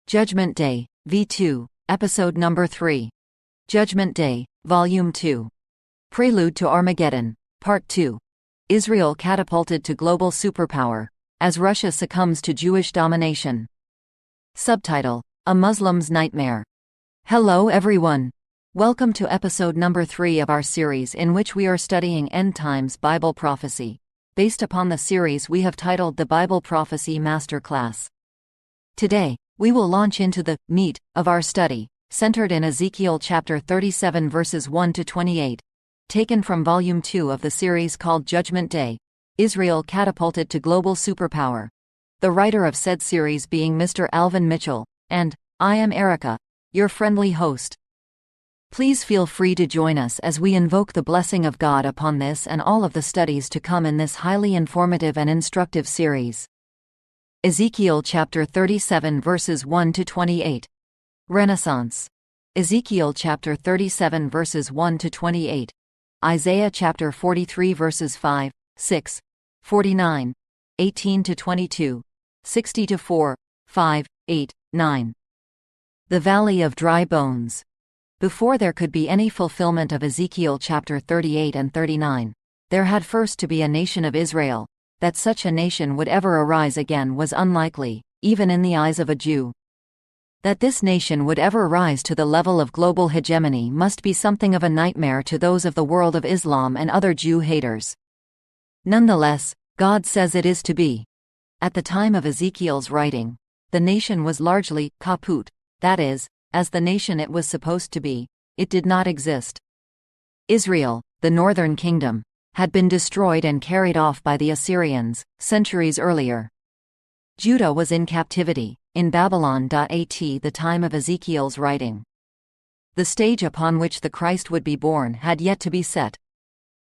Judgment Day, V2, Episode Number 3. Judgment Day, Volume 2. Prelude to Armageddon, Part 2. Israel catapulted to global superpower, as Russia succumbs to Jewish domination. Subtitle: A Muslim's Nightmare. Hello everyone. Welcome to episode number 3 of our series in which we are studying End Times Bible Prophecy. Based upon the series we have titled the Bible Prophecy Masterclass. Today, we will launch into the meat of our study, centered in Ezekiel chapter 37 verses 1 to 28, taken from volume 2 of the series called Judgment Day, Israel Catapulted to Global Superpower. The writer of said series being Mr. Alvin Mitchell, and I am Erica, your friendly host. Please feel free to join us as we invoke the blessing of God upon this and all of the studies to come in this highly informative and instructive series. Ezekiel chapter 37 verses 1 to 28. Renaissance. Ezekiel chapter 37 verses 1 to 28. Isaiah chapter 43 verses 5, 6, 49, 18 to 22, 60 to 4, 5, 8, 9. The Valley of Dry Bones. Before there could be any fulfillment of Ezekiel chapter 38 and 39, there had first to be a nation of Israel. That such a nation would ever arise again was unlikely, even in the eyes of a Jew. That this nation would ever rise to the level of global hegemony must be something of a nightmare to those of the world of Islam and other Jew haters. Nonetheless, God says it is to be. At the time of Ezekiel's writing, the nation was largely kaput, that is, as the nation it was supposed to be, it did not exist. Israel, the northern kingdom, had been destroyed and carried off by the Assyrians, centuries earlier. Judah was in captivity, in Babylon. At the time of Ezekiel's writing. The stage upon which the Christ would be born had yet to be set.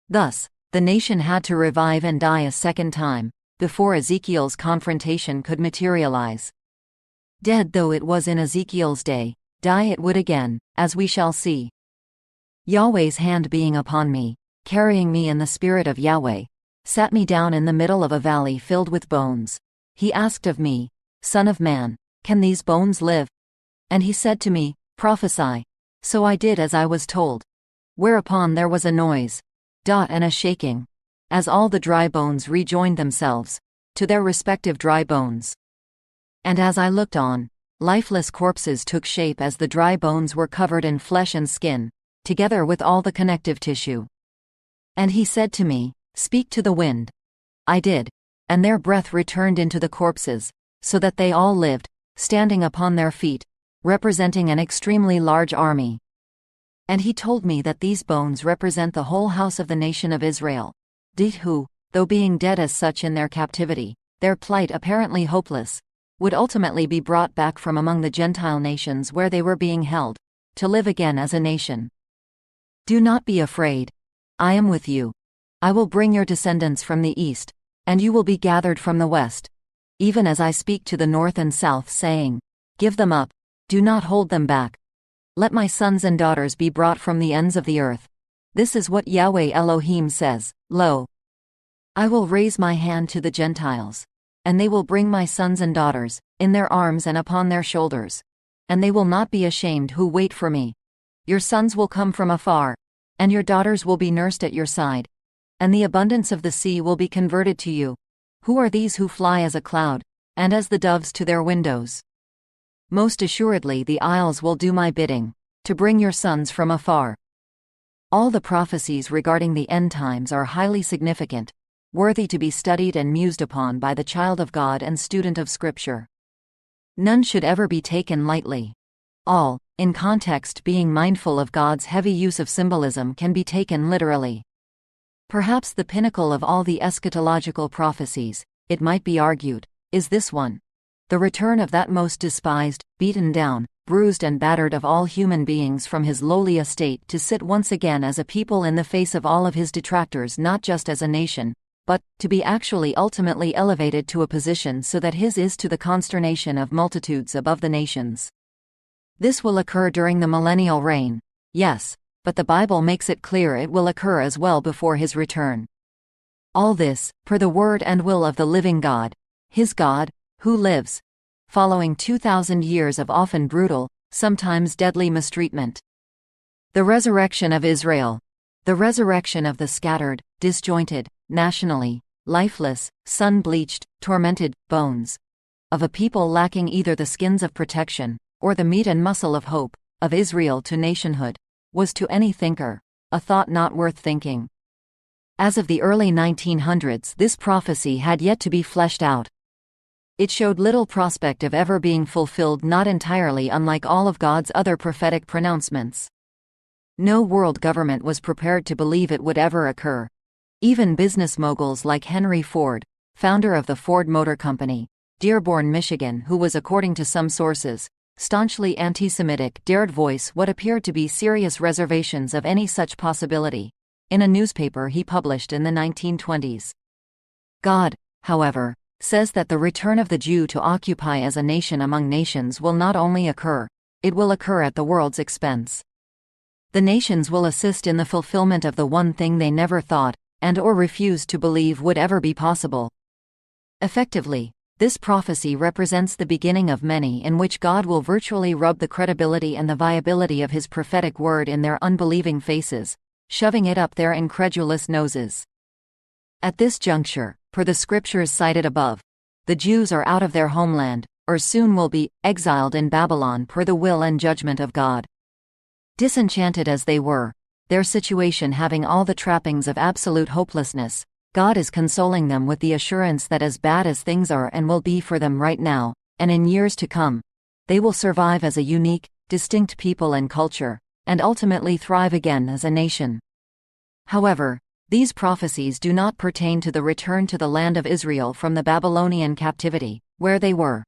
Thus, the nation had to revive and die a second time, before Ezekiel's confrontation could materialize. Dead though it was in Ezekiel's day, die it would again, as we shall see. Yahweh's hand being upon me, carrying me in the spirit of Yahweh, sat me down in the middle of a valley filled with bones. He asked of me, Son of man, can these bones live? And he said to me, Prophesy. So I did as I was told. Whereupon there was a noise, and a shaking, as all the dry bones rejoined themselves to their respective dry bones. And as I looked on, lifeless corpses took shape as the dry bones were covered in flesh and skin, together with all the connective tissue. And he said to me, Speak to the wind. I did, and their breath returned into the corpses, so that they all lived, standing upon their feet, representing an extremely large army. And he told me that these bones represent the whole house of the nation of Israel, who, though being dead as such in their captivity, their plight apparently hopeless, would ultimately be brought back from among the Gentile nations where they were being held, to live again as a nation. Do not be afraid. I am with you. I will bring your descendants from the east, and you will be gathered from the west, even as I speak to the north and south, saying, Give them up, do not hold them back. Let my sons and daughters be brought from the ends of the earth. This is what Yahweh Elohim says, Lo, I will raise my hand to the Gentiles, and they will bring my sons and daughters, in their arms and upon their shoulders. And they will not be ashamed who wait for me. Your sons will come from afar, and your daughters will be nursed at your side. And the abundance of the sea will be converted to you. Who are these who fly as a cloud, and as the doves to their windows? Most assuredly the isles will do my bidding, to bring your sons from afar. All the prophecies regarding the end times are highly significant, worthy to be studied and mused upon by the child of God and student of Scripture. None should ever be taken lightly. All, in context, being mindful of God's heavy use of symbolism, can be taken literally. Perhaps the pinnacle of all the eschatological prophecies, it might be argued, is this one: the return of that most despised, beaten down, bruised and battered of all human beings from his lowly estate to sit once again as a people in the face of all of his detractors, not just as a nation, but to be actually ultimately elevated to a position so that his is to the consternation of multitudes above the nations. This will occur during the millennial reign, yes, but the Bible makes it clear it will occur as well before his return. All this, per the word and will of the living God, his God, who lives following 2,000 years of often brutal, sometimes deadly mistreatment. The resurrection of Israel. The resurrection of the scattered, disjointed, nationally, lifeless, sun-bleached, tormented bones of a people lacking either the skins of protection, or the meat and muscle of hope, of Israel to nationhood, was to any thinker a thought not worth thinking. As of the early 1900s, this prophecy had yet to be fleshed out. It showed little prospect of ever being fulfilled, not entirely unlike all of God's other prophetic pronouncements. No world government was prepared to believe it would ever occur. Even business moguls like Henry Ford, founder of the Ford Motor Company, Dearborn, Michigan, who was, according to some sources, staunchly anti-Semitic, dared voice what appeared to be serious reservations of any such possibility in a newspaper he published in the 1920s. God, however, says that the return of the Jew to occupy as a nation among nations will not only occur, it will occur at the world's expense. The nations will assist in the fulfillment of the one thing they never thought and/or refused to believe would ever be possible. Effectively, this prophecy represents the beginning of many in which God will virtually rub the credibility and the viability of his prophetic word in their unbelieving faces, shoving it up their incredulous noses. At this juncture, per the scriptures cited above, the Jews are out of their homeland, or soon will be, exiled in Babylon per the will and judgment of God. Disenchanted as they were, their situation having all the trappings of absolute hopelessness, God is consoling them with the assurance that as bad as things are and will be for them right now, and in years to come, they will survive as a unique, distinct people and culture, and ultimately thrive again as a nation. However, these prophecies do not pertain to the return to the land of Israel from the Babylonian captivity, where they were.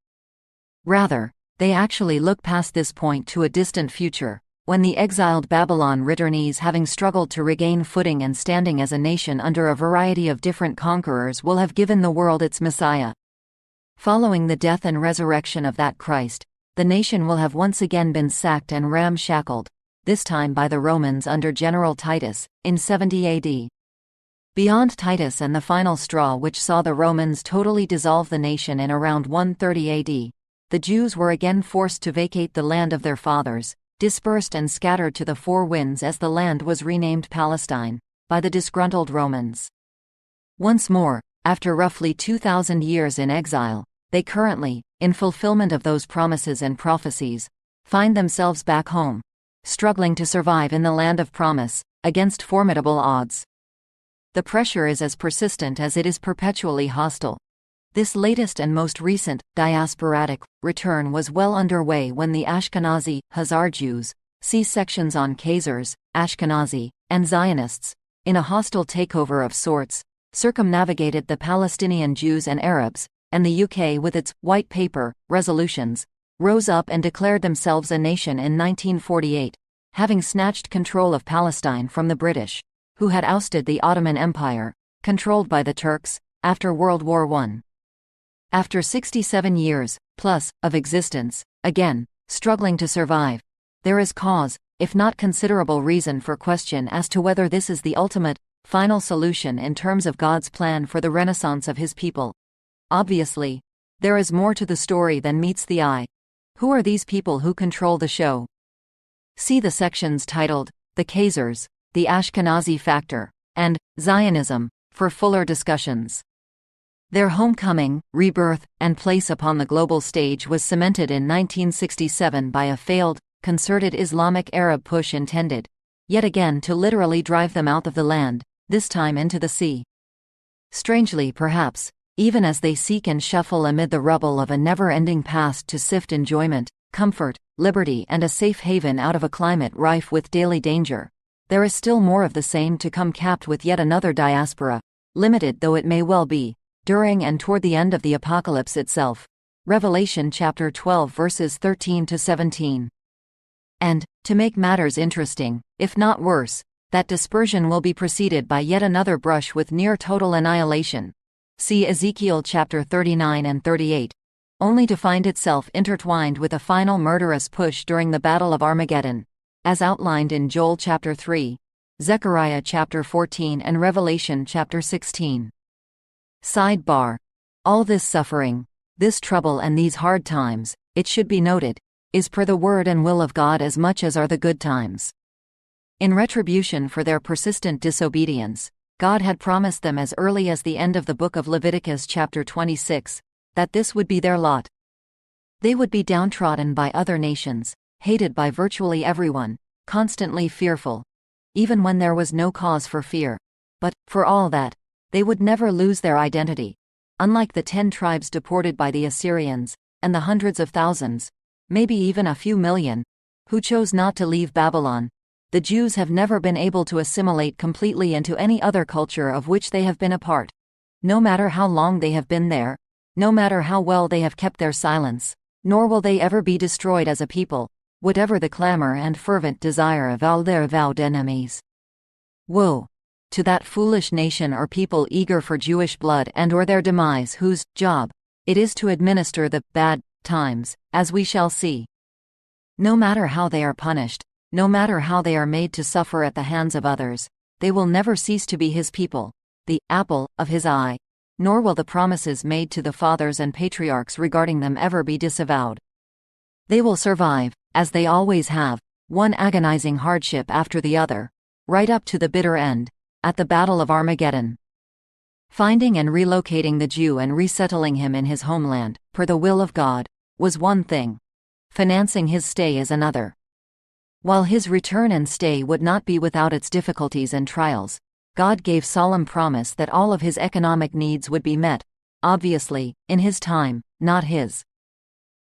Rather, they actually look past this point to a distant future, when the exiled Babylon returnees, having struggled to regain footing and standing as a nation under a variety of different conquerors, will have given the world its Messiah. Following the death and resurrection of that Christ, the nation will have once again been sacked and ramshackled, this time by the Romans under General Titus, in 70 AD. Beyond Titus and the final straw which saw the Romans totally dissolve the nation in around 130 AD, the Jews were again forced to vacate the land of their fathers, dispersed and scattered to the four winds as the land was renamed Palestine, by the disgruntled Romans. Once more, after roughly 2,000 years in exile, they currently, in fulfillment of those promises and prophecies, find themselves back home, struggling to survive in the land of promise, against formidable odds. The pressure is as persistent as it is perpetually hostile. This latest and most recent, diasporatic, return was well underway when the Ashkenazi, Khazar Jews, see sections on Khazars, Ashkenazi, and Zionists, in a hostile takeover of sorts, circumnavigated the Palestinian Jews and Arabs, and the UK with its white paper resolutions, rose up and declared themselves a nation in 1948, having snatched control of Palestine from the British, who had ousted the Ottoman Empire, controlled by the Turks, after World War I. After 67 years, plus, of existence, again, struggling to survive, there is cause, if not considerable reason for question as to whether this is the ultimate, final solution in terms of God's plan for the renaissance of his people. Obviously, there is more to the story than meets the eye. Who are these people who control the show? See the sections titled, The Khazars, The Ashkenazi Factor, and Zionism, for fuller discussions. Their homecoming, rebirth, and place upon the global stage was cemented in 1967 by a failed, concerted Islamic Arab push intended, yet again, to literally drive them out of the land, this time into the sea. Strangely, perhaps, even as they seek and shuffle amid the rubble of a never-ending past to sift enjoyment, comfort, liberty, and a safe haven out of a climate rife with daily danger, there is still more of the same to come, capped with yet another diaspora, limited though it may well be, during and toward the end of the apocalypse itself. Revelation chapter 12 verses 13 to 17. And, to make matters interesting, if not worse, that dispersion will be preceded by yet another brush with near total annihilation. See Ezekiel chapter 39 and 38, only to find itself intertwined with a final murderous push during the Battle of Armageddon, as outlined in Joel chapter 3, Zechariah chapter 14 and Revelation chapter 16. Sidebar. All this suffering, This trouble and these hard times, it should be noted, is per the word and will of God as much as are the good times. In retribution for their persistent disobedience, God had promised them as early as the end of the book of Leviticus chapter 26, that this would be their lot. They would be downtrodden by other nations, hated by virtually everyone, constantly fearful, even when there was no cause for fear. But, for all that, they would never lose their identity. Unlike the 10 tribes deported by the Assyrians, and the hundreds of thousands, maybe even a few million, who chose not to leave Babylon, the Jews have never been able to assimilate completely into any other culture of which they have been a part. No matter how long they have been there, no matter how well they have kept their silence, nor will they ever be destroyed as a people, whatever the clamor and fervent desire of all their avowed enemies. Woe to that foolish nation or people eager for Jewish blood and or their demise, whose job it is to administer the bad times, as we shall see. No matter how they are punished, no matter how they are made to suffer at the hands of others, they will never cease to be his people, the apple of his eye, nor will the promises made to the fathers and patriarchs regarding them ever be disavowed. They will survive, as they always have, one agonizing hardship after the other, right up to the bitter end, at the Battle of Armageddon. Finding and relocating the Jew and resettling him in his homeland, per the will of God, was one thing. Financing his stay is another. While his return and stay would not be without its difficulties and trials, God gave solemn promise that all of his economic needs would be met, obviously, in his time, not his.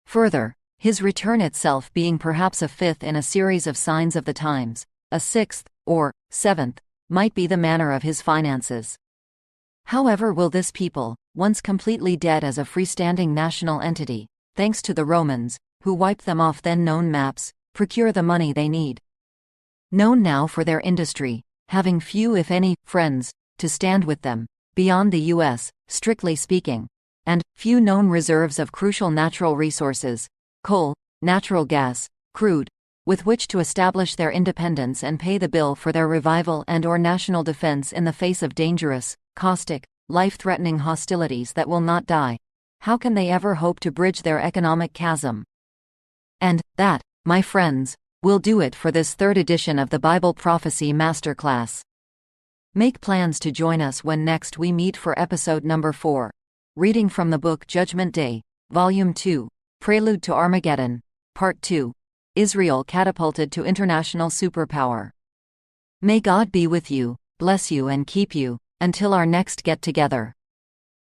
Further, his return itself being perhaps a fifth in a series of signs of the times, a sixth, or seventh, might be the manner of his finances. However will this people, once completely dead as a freestanding national entity, thanks to the Romans, who wiped them off then-known maps, procure the money they need? Known now for their industry, having few if any friends to stand with them, beyond the U.S., strictly speaking, and few known reserves of crucial natural resources, coal, natural gas, crude, with which to establish their independence and pay the bill for their revival and or national defense in the face of dangerous, caustic, life-threatening hostilities that will not die, how can they ever hope to bridge their economic chasm? And that, my friends, will do it for this third edition of the Bible Prophecy Masterclass. Make plans to join us when next we meet for episode number 4. Reading from the book Judgment Day, Volume 2, Prelude to Armageddon, Part 2. Israel catapulted to international superpower. May God be with you, bless you and keep you, until our next get-together.